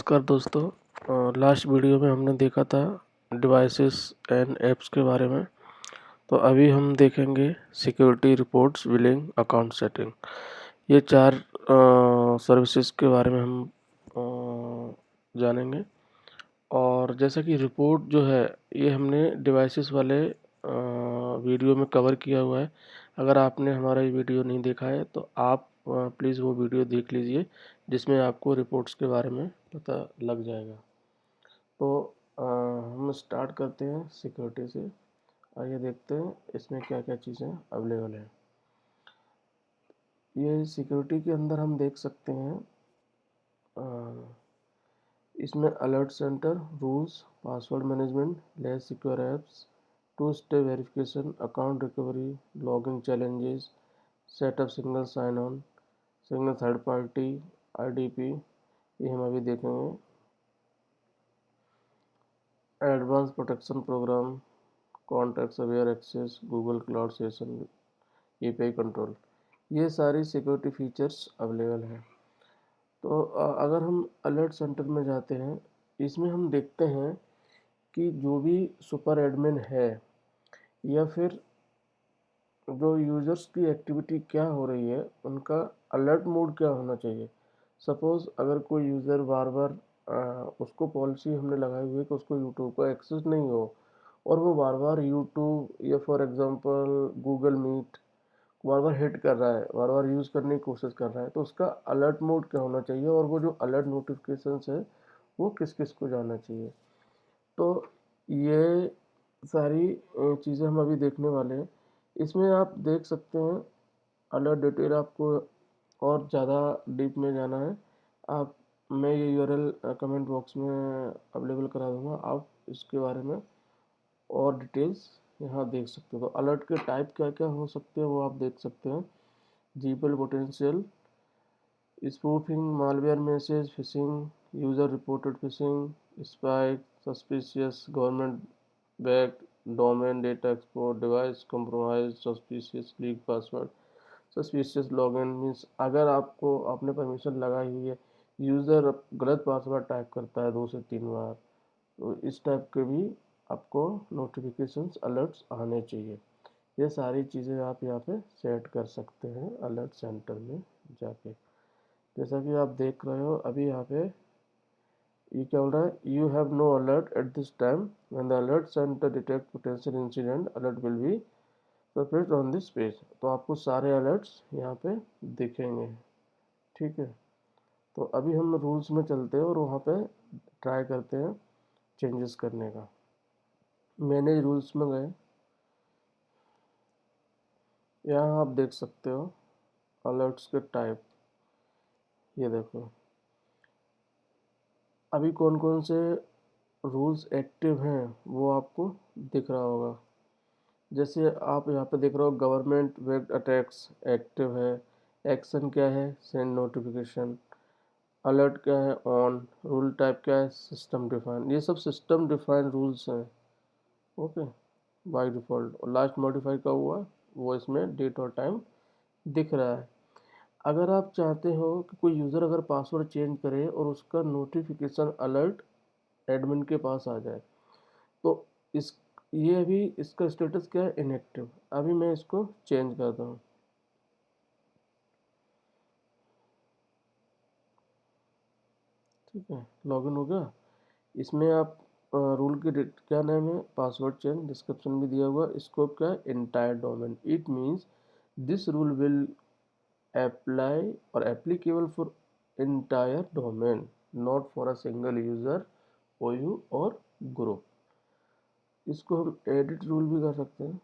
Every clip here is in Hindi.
नमस्कार दोस्तों, लास्ट वीडियो में हमने देखा था डिवाइसेस एंड ऐप्स के बारे में। तो अभी हम देखेंगे security reports, billing, account setting. ये चार सर्विसेज के बारे में हम जानेंगे। और जैसा कि रिपोर्ट जो है ये हमने डिवाइसेस वाले वीडियो में कवर किया हुआ है। अगर आपने हमारा ये वीडियो नहीं देखा है तो आप प्लीज़ वो वीडियो देख लीजिए, जिसमें आपको रिपोर्ट्स के बारे में पता लग जाएगा। तो हम स्टार्ट करते हैं सिक्योरिटी से। आइए देखते हैं इसमें क्या क्या चीज़ें अवेलेबल हैं। ये सिक्योरिटी के अंदर हम देख सकते हैं, अ, इसमें alert centre, rules, password management, less secure apps, two step verification, account recovery, logging challenges, setup single sign on, single third party, IDP, ये हम अभी देखेंगे। Advance protection program, context aware access, Google cloud session, API control, ये सारी सिक्योरिटी फीचर्स अवेलेबल हैं। तो अगर हम अलर्ट सेंटर में जाते हैं, इसमें हम देखते हैं कि जो भी सुपर एडमिन है या फिर जो यूज़र्स की एक्टिविटी क्या हो रही है, उनका अलर्ट मोड क्या होना चाहिए। सपोज़ अगर कोई यूज़र बार बार उसको पॉलिसी हमने लगाई हुई है कि उसको यूट्यूब का एक्सेस नहीं हो, और वो बार बार यूट्यूब या फॉर एग्जांपल गूगल मीट बार बार हिट कर रहा है, बार बार यूज़ करने की कोशिश कर रहा है, तो उसका अलर्ट मोड क्या होना चाहिए और वो जो अलर्ट नोटिफिकेशंस है वो किस किस को जाना चाहिए। तो ये सारी चीज़ें हम अभी देखने वाले हैं। इसमें आप देख सकते हैं अलर्ट डिटेल। आपको और ज़्यादा डीप में जाना है, आप मैं ये यूआरएल कमेंट बॉक्स में अवेलेबल करा दूंगा। आप इसके बारे में और डिटेल्स यहाँ देख सकते हो। तो अलर्ट के टाइप क्या क्या हो सकते हैं वो आप देख सकते हैं। GPL potential, spoofing, malware message, fishing, user reported fishing, spike, suspicious government backed domain data export, device compromise, suspicious leak password, suspicious login. Means अगर आपको आपने परमिशन लगाई हुई है, यूज़र गलत पासवर्ड टाइप करता है 2 से 3 बार, तो इस टाइप के भी आपको नोटिफिकेशंस अलर्ट्स आने चाहिए। ये सारी चीज़ें आप यहाँ पे सेट कर सकते हैं अलर्ट सेंटर में जाके। जैसा कि आप देख रहे हो अभी यहाँ पे ये क्या बोल रहा है, you have no alert at this time, when the alert centre detect potential incident alert will be surfaced on this page. तो आपको सारे अलर्ट्स यहाँ पे दिखेंगे। ठीक है, तो अभी हम रूल्स में चलते हैं और वहाँ पे ट्राई करते हैं चेंजेस करने का। मैनेज रूल्स में गए, यहाँ आप देख सकते हो अलर्ट्स के टाइप। ये देखो अभी कौन कौन से रूल्स एक्टिव हैं वो आपको दिख रहा होगा। जैसे आप यहाँ पे देख रहे हो गवर्नमेंट वेब अटैक्स एक्टिव है। एक्शन क्या है, सेंड नोटिफिकेशन। अलर्ट क्या है, ऑन। रूल टाइप क्या है, सिस्टम डिफाइन। ये सब सिस्टम डिफाइन रूल्स हैं, ओके, बाय डिफ़ॉल्ट। और लास्ट मॉडिफाई का हुआ वो इसमें डेट और टाइम दिख रहा है। अगर आप चाहते हो कि कोई यूज़र अगर पासवर्ड चेंज करे और उसका नोटिफिकेशन अलर्ट एडमिन के पास आ जाए, तो इस ये अभी इसका स्टेटस क्या है, इनएक्टिव। अभी मैं इसको चेंज करता हूँ। ठीक है, लॉगिन हो गया। इसमें आप रूल की क्या नेम है, पासवर्ड चेंज, डिस्क्रिप्शन भी दिया हुआ। स्कोप क्या है, entire domain. It means this rule will apply और applicable for entire domain, not for a single user, OU और ग्रुप। इसको हम एडिट रूल भी कर सकते हैं।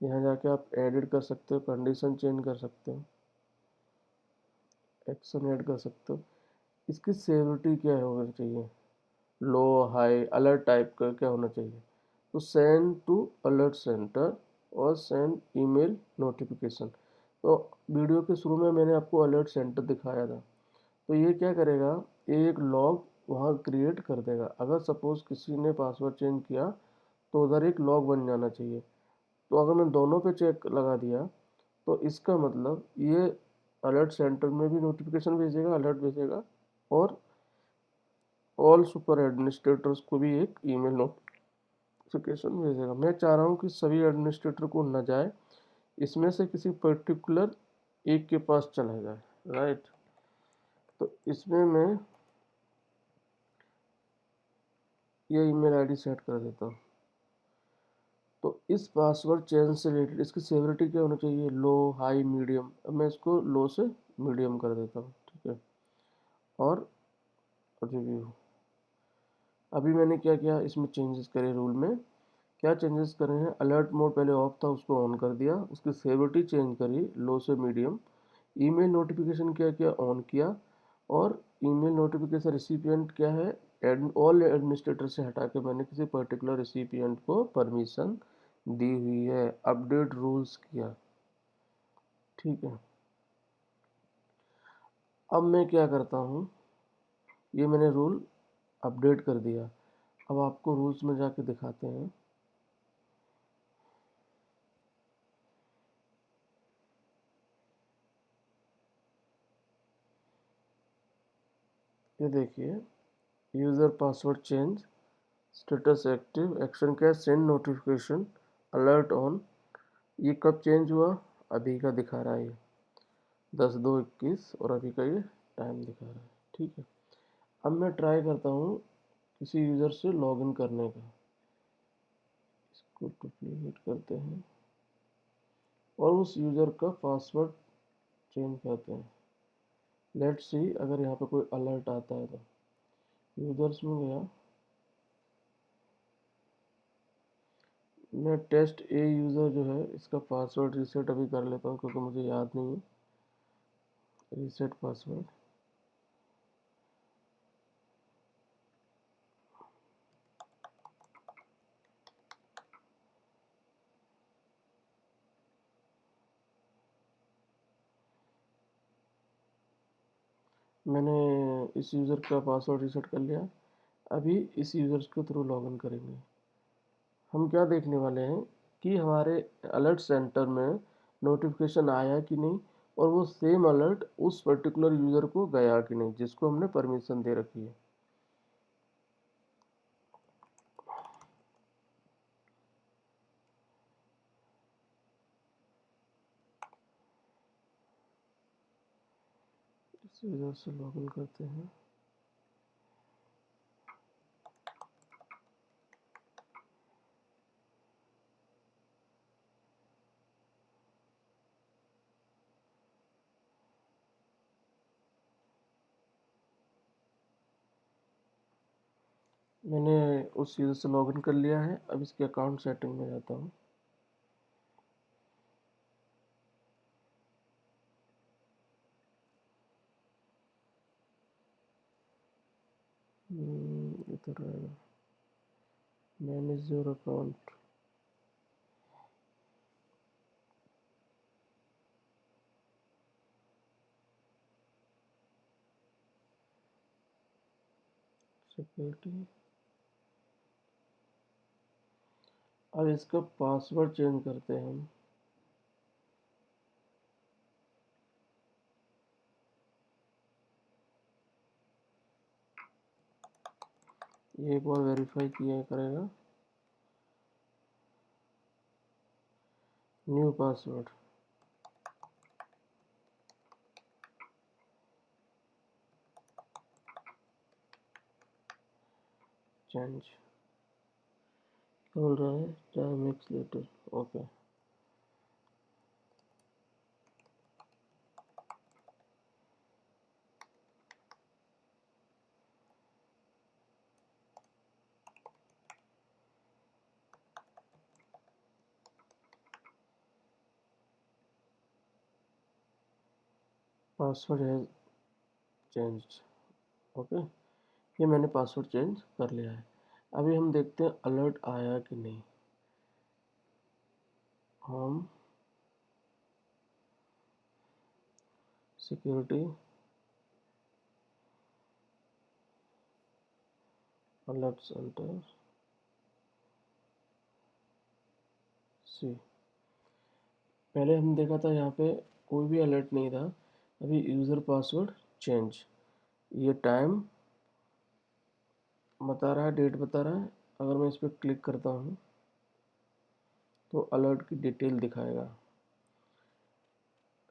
यहाँ जाके आप एडिट कर सकते हो, कंडीशन चेंज कर सकते हो, एक्शन ऐड कर सकते हो। इसकी सेवरिटी क्या होनी चाहिए, लो, हाई। अलर्ट टाइप का क्या होना चाहिए, तो सेंड टू अलर्ट सेंटर और सेंड ईमेल नोटिफिकेशन। तो वीडियो के शुरू में मैंने आपको अलर्ट सेंटर दिखाया था। तो ये क्या करेगा, ये एक लॉग वहाँ क्रिएट कर देगा। अगर सपोज किसी ने पासवर्ड चेंज किया तो उधर एक लॉग बन जाना चाहिए। तो अगर मैं दोनों पे चेक लगा दिया तो इसका मतलब ये अलर्ट सेंटर में भी नोटिफिकेशन भेजेगा, अलर्ट भेजेगा, और ऑल सुपर एडमिनिस्ट्रेटर्स को भी एक ईमेल नोटिफिकेशन भेजेगा। मैं चाह रहा हूँ कि सभी एडमिनिस्ट्रेटर को न जाए, इसमें से किसी पर्टिकुलर एक के पास चला जाए, राइट। तो इसमें मैं ये ईमेल आईडी सेट कर देता हूँ। तो इस पासवर्ड चेंज से रिलेटेड इसकी सेवरिटी क्या होनी चाहिए, लो, हाई, मीडियम। अब मैं इसको लो से मीडियम कर देता हूँ, ठीक है। और रिव्यू, अभी मैंने क्या किया, इसमें चेंजेस करे। रूल में क्या चेंजेस करे हैं, अलर्ट मोड पहले ऑफ था उसको ऑन कर दिया, उसकी सेवरिटी चेंज करी लो से मीडियम, ईमेल नोटिफिकेशन क्या किया, ऑन किया। और ईमेल नोटिफिकेशन रिसिपिएंट क्या है, ऑल एडमिनिस्ट्रेटर से हटा के मैंने किसी पर्टिकुलर रिसिपिएंट को परमिशन दी हुई है। अपडेट रूल्स किया, ठीक है। अब मैं क्या करता हूँ, ये मैंने रूल अपडेट कर दिया। अब आपको रूल्स में जाके दिखाते हैं। ये देखिए, user password change, status active, action क्या है, सेंड नोटिफिकेशन, अलर्ट ऑन। ये कब चेंज हुआ, अभी का दिखा रहा है ये 10/2/21, और अभी का ये टाइम दिखा रहा है, ठीक है। अब मैं ट्राई करता हूँ किसी यूज़र से लॉगिन करने का, इसको डुप्लीकेट करते हैं और उस यूज़र का पासवर्ड चेंज करते हैं। लेट्स सी अगर यहाँ पे कोई अलर्ट आता है तो यूज़र्स में गया, मैं टेस्ट ए यूज़र जो है इसका पासवर्ड रीसेट अभी कर लेता हूँ क्योंकि मुझे याद नहीं है। रीसेट पासवर्ड, मैंने इस यूज़र का पासवर्ड रीसेट कर लिया। अभी इस यूज़र्स के थ्रू लॉगिन करेंगे। हम क्या देखने वाले हैं कि हमारे अलर्ट सेंटर में नोटिफिकेशन आया कि नहीं, और वो सेम अलर्ट उस पर्टिकुलर यूज़र को गया कि नहीं जिसको हमने परमिशन दे रखी है। इस यूज़र से लॉगिन करते हैं। मैंने उस यूज़र से लॉगिन कर लिया है। अब इसके अकाउंट सेटिंग में जाता हूँ। इधर रहेगा, मैनेज योर अकाउंट। सिक्योरिटी, अब इसका पासवर्ड चेंज करते हैं हम। ये एक बार वेरीफाई किया करेगा। न्यू पासवर्ड, चेंज बोल रहा है, time mix letter, okay. Password है चेंज, ओके। ये मैंने पासवर्ड चेंज कर लिया है। अभी हम देखते हैं अलर्ट आया कि नहीं। हम सिक्योरिटी, अलर्ट सेंटर, सी। पहले हम देखा था यहाँ पे कोई भी अलर्ट नहीं था। अभी यूज़र पासवर्ड चेंज, ये टाइम बता रहा है, डेट बता रहा है। अगर मैं इस पर क्लिक करता हूँ तो अलर्ट की डिटेल दिखाएगा।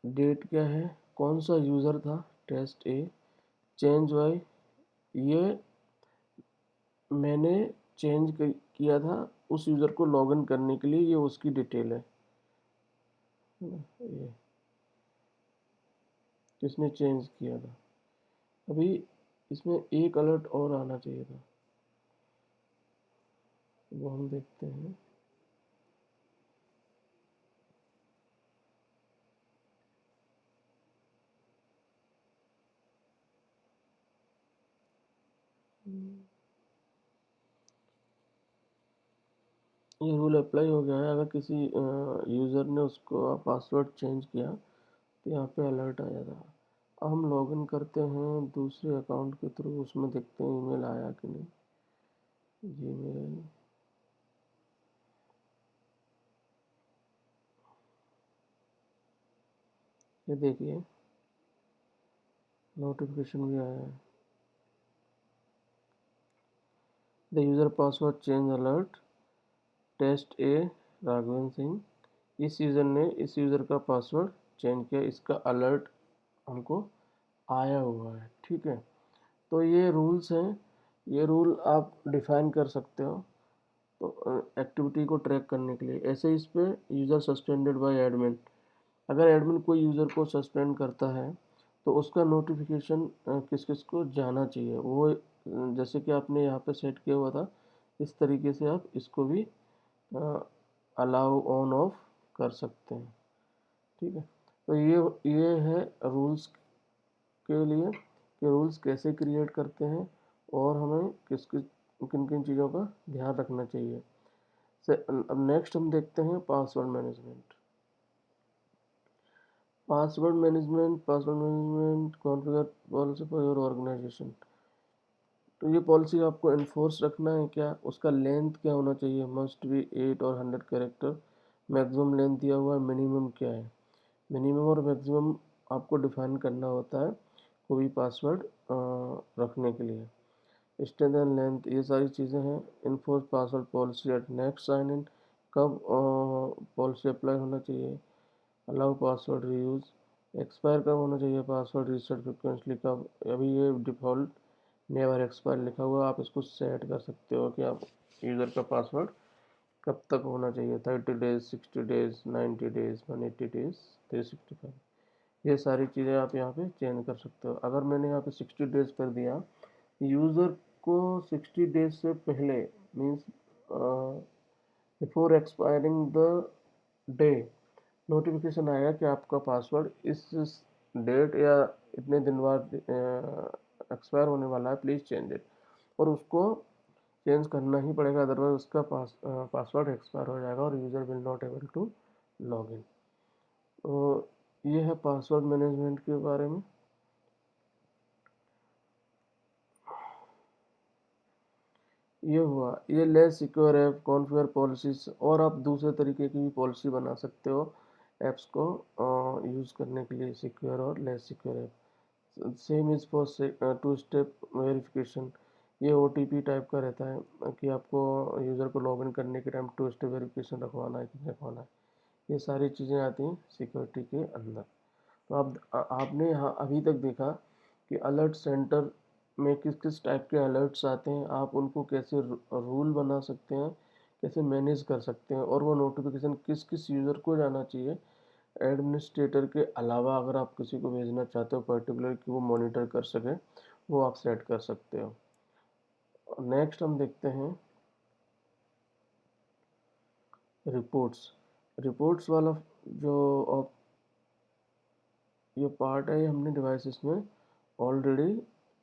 डेट क्या है, कौन सा यूज़र था, टेस्ट ए, चेंज वाई, ये मैंने किया था उस यूज़र को लॉगिन करने के लिए, ये उसकी डिटेल है ना, ये किसने चेंज किया था। अभी इसमें एक अलर्ट और आना चाहिए था, वो हम देखते हैं। ये रूल अप्लाई हो गया है। अगर किसी यूज़र ने उसको पासवर्ड चेंज किया तो यहाँ पे अलर्ट आ जाता है। अब हम लॉगिन करते हैं दूसरे अकाउंट के थ्रू, उसमें देखते हैं ईमेल आया कि नहीं। जीमेल, ये देखिए नोटिफिकेशन भी आया है, the user password change alert, test A Raghavan Singh. इस यूज़र ने इस यूज़र का पासवर्ड चेंज किया, इसका अलर्ट हमको आया हुआ है। ठीक है, तो ये रूल्स हैं, ये रूल आप डिफाइन कर सकते हो तो एक्टिविटी को ट्रैक करने के लिए। ऐसे इस पे यूज़र सस्पेंडेड बाय एडमिन, अगर एडमिन कोई यूज़र को सस्पेंड करता है तो उसका नोटिफिकेशन किस किस को जाना चाहिए, वो जैसे कि आपने यहाँ पे सेट किया हुआ था इस तरीके से आप इसको भी अलाउ ऑन ऑफ कर सकते हैं। ठीक है, तो ये है रूल्स के लिए कि रूल्स कैसे क्रिएट करते हैं और हमें किस किस किन किन चीज़ों का ध्यान रखना चाहिए। से अब नेक्स्ट हम देखते हैं password management. Password management configure policy for your organisation. तो ये पॉलिसी आपको इन्फोर्स रखना है क्या, उसका लेंथ क्या होना चाहिए, मस्ट बी 8 और 100 कैरेक्टर। मैक्सिमम लेंथ दिया हुआ है, मिनिमम क्या है, मिनिमम और मैक्सिमम आपको डिफाइन करना होता है कोई पासवर्ड रखने के लिए। स्ट्रेंथ एंड लेंथ, ये सारी चीज़ें हैं। Enforce password policy at next sign in, कब पॉलिसी अप्लाई होना चाहिए। अलाउ पासवर्ड रीयूज़, एक्सपायर कब होना चाहिए पासवर्ड, रीसेट फ्रिक्वेंटली कब। अभी ये डिफ़ॉल्ट नेवर एक्सपायर लिखा हुआ है, आप इसको सेट कर सकते हो कि आप यूज़र का पासवर्ड कब तक होना चाहिए, 30 डेज, 60 डेज, 90 डेज, 180 डेज, 365। ये सारी चीज़ें आप यहाँ पे चेंज कर सकते हो। अगर मैंने यहाँ पे 60 डेज कर दिया, यूज़र को 60 डेज से पहले means before expiring the day notification आएगा कि आपका पासवर्ड इस डेट या इतने दिन बाद एक्सपायर होने वाला है, प्लीज़ चेंज इट। और उसको चेंज करना ही पड़ेगा, अदरवाइज उसका पासवर्ड एक्सपायर हो जाएगा और user will not able to log in. तो ये है पासवर्ड मैनेजमेंट के बारे में। ये हुआ, ये less secure app configure policies, और आप दूसरे तरीके की भी पॉलिसी बना सकते हो ऐप्स को यूज़ करने के लिए, सिक्योर और less secure app. Same is for two step verification, ये ओटीपी टाइप का रहता है कि आपको यूज़र को लॉगिन करने के टाइम टू स्टेप वेरिफिकेशन रखवाना है कि नहीं रखवाना है। ये सारी चीज़ें आती हैं सिक्योरिटी के अंदर। तो आपने यहाँ अभी तक देखा कि अलर्ट सेंटर में किस किस टाइप के अलर्ट्स आते हैं, आप उनको कैसे रूल बना सकते हैं, कैसे मैनेज कर सकते हैं, और वो नोटिफिकेशन किस किस यूज़र को जाना चाहिए। एडमिनिस्ट्रेटर के अलावा अगर आप किसी को भेजना चाहते हो पर्टिकुलर कि वो मॉनिटर कर सके, वो आप सेट कर सकते हो। नेक्स्ट हम देखते हैं रिपोर्ट्स। रिपोर्ट्स वाला जो ये पार्ट है, ये हमने डिवाइसेस में ऑलरेडी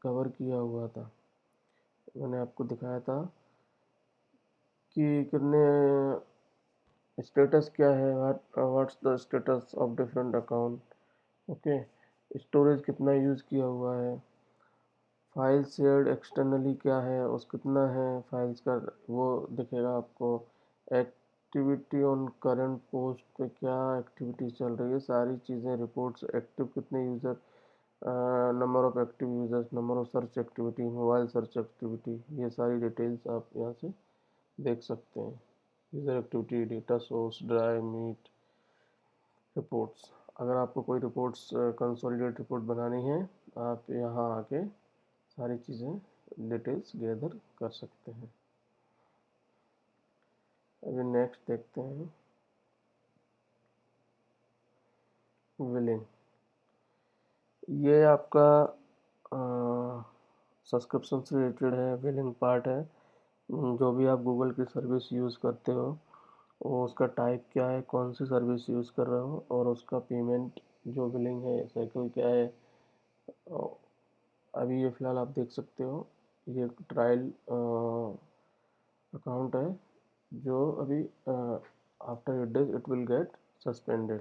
कवर किया हुआ था। मैंने आपको दिखाया था कि कितने स्टेटस क्या है, what's the status of different account. Okay, storage कितना यूज़ किया हुआ है, फाइल शेयर्ड एक्सटर्नली क्या है, उस कितना है फाइल्स का, वो दिखेगा आपको। एक्टिविटी ऑन करंट पोस्ट पे क्या एक्टिविटी चल रही है, सारी चीज़ें रिपोर्ट्स, एक्टिव कितने user number of active users, number of search activity, mobile search activity, ये सारी डिटेल्स आप यहाँ से देख सकते हैं। User activity, data source, drive, meet, reports. अगर आपको कोई रिपोर्ट्स कंसोलिडेट रिपोर्ट बनानी है, आप यहाँ आके सारी चीज़ें डिटेल्स गैदर कर सकते हैं। अभी नेक्स्ट देखते हैं बिलिंग। ये आपका सब्सक्रिप्शन से रिलेटेड है, बिलिंग पार्ट है। जो भी आप गूगल की सर्विस यूज़ करते हो वो उसका टाइप क्या है, कौन सी सर्विस यूज़ कर रहे हो, और उसका पेमेंट जो बिलिंग है साइकिल क्या है। अभी ये फ़िलहाल आप देख सकते हो, ये ट्रायल अकाउंट है जो अभी after 8 days it will get suspended.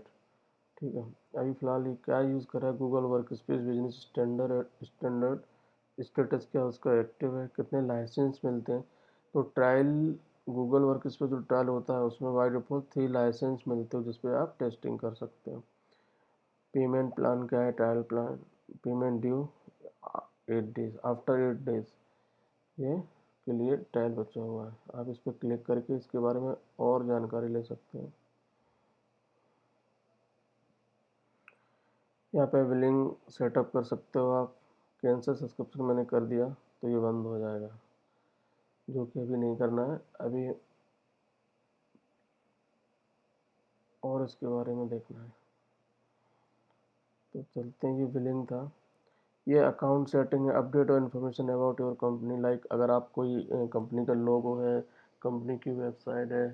ठीक है। अभी फ़िलहाल ये क्या यूज़ कर रहा है, Google work space business standard status क्या उसका एक्टिव है, कितने लाइसेंस मिलते हैं। तो ट्रायल गूगल वर्क स्पेस जो ट्रायल होता है उसमें बाय डिफ़ॉल्ट 3 लाइसेंस मिलते हो जिस पे आप टेस्टिंग कर सकते हो। पेमेंट प्लान क्या है, trial plan, payment due 8 days, after 8 days ये के लिए ट्रायल बचा हुआ है। आप इस पर क्लिक करके इसके बारे में और जानकारी ले सकते हैं। यहाँ पे बिलिंग सेटअप कर सकते हो आप। कैंसिल सब्सक्रिप्शन मैंने कर दिया तो ये बंद हो जाएगा, जो कि अभी नहीं करना है। अभी और इसके बारे में देखना है तो चलते हैं। ये बिलिंग था। ये अकाउंट सेटिंग है, अपडेट और information about your company. Like अगर आप कोई कंपनी का लोगो है, कंपनी की वेबसाइट है,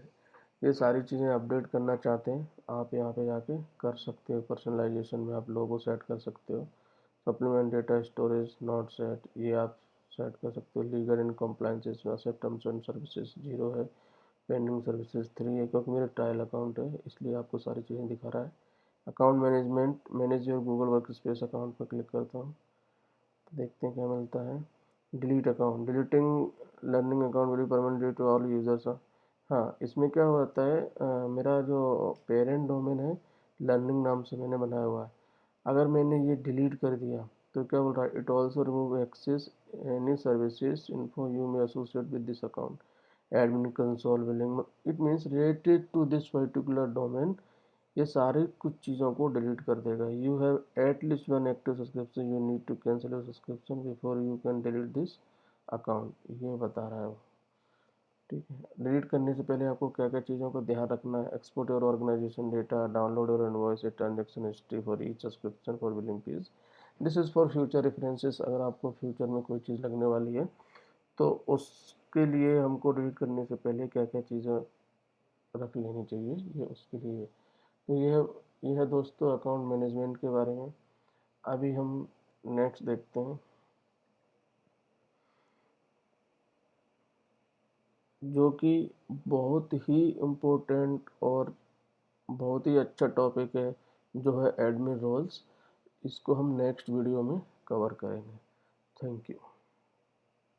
ये सारी चीज़ें अपडेट करना चाहते हैं, आप यहाँ पे जाके कर सकते हो। पर्सनलाइजेशन में आप लोगो सेट कर सकते हो। Supplement data storage not set, ये आप सेट कर सकते हो। लीगल इन कंप्लाइंसेस में से टर्म्स एंड सर्विसेज 0 है, पेंडिंग सर्विसेज 3 है, क्योंकि मेरा ट्रायल अकाउंट है इसलिए आपको सारी चीज़ें दिखा रहा है। Account management, manage your Google Workspace account पर क्लिक करता हूँ तो देखते हैं क्या मिलता है। Delete account, deleting learning account will permanent to all users. हाँ, इसमें क्या होता है, मेरा जो पेरेंट डोमेन है लर्निंग नाम से मैंने बनाया हुआ है, अगर मैंने ये डिलीट कर दिया तो क्या बोल रहा है, it also remove access any services info you may associate with this account, admin console billing, it means related to this particular domain. ये सारी कुछ चीज़ों को डिलीट कर देगा। You have at least one active subscription, you need to cancel your subscription before you can delete this account, ये बता रहा है वो। ठीक है। डिलीट करने से पहले आपको क्या क्या चीज़ों का ध्यान रखना है। Export your organisation data, download your invoice, transaction history for each subscription for billing fees. This is for future references. अगर आपको फ्यूचर में कोई चीज़ लगने वाली है तो उसके लिए हमको डिलीट करने से पहले क्या क्या चीज़ें रख लेनी चाहिए, ये उसके लिए। तो ये है दोस्तों अकाउंट मैनेजमेंट के बारे में। अभी हम नेक्स्ट देखते हैं, जो कि बहुत ही इम्पोर्टेंट और बहुत ही अच्छा टॉपिक है, जो है एडमिन रोल्स। इसको हम नेक्स्ट वीडियो में कवर करेंगे। Thank you.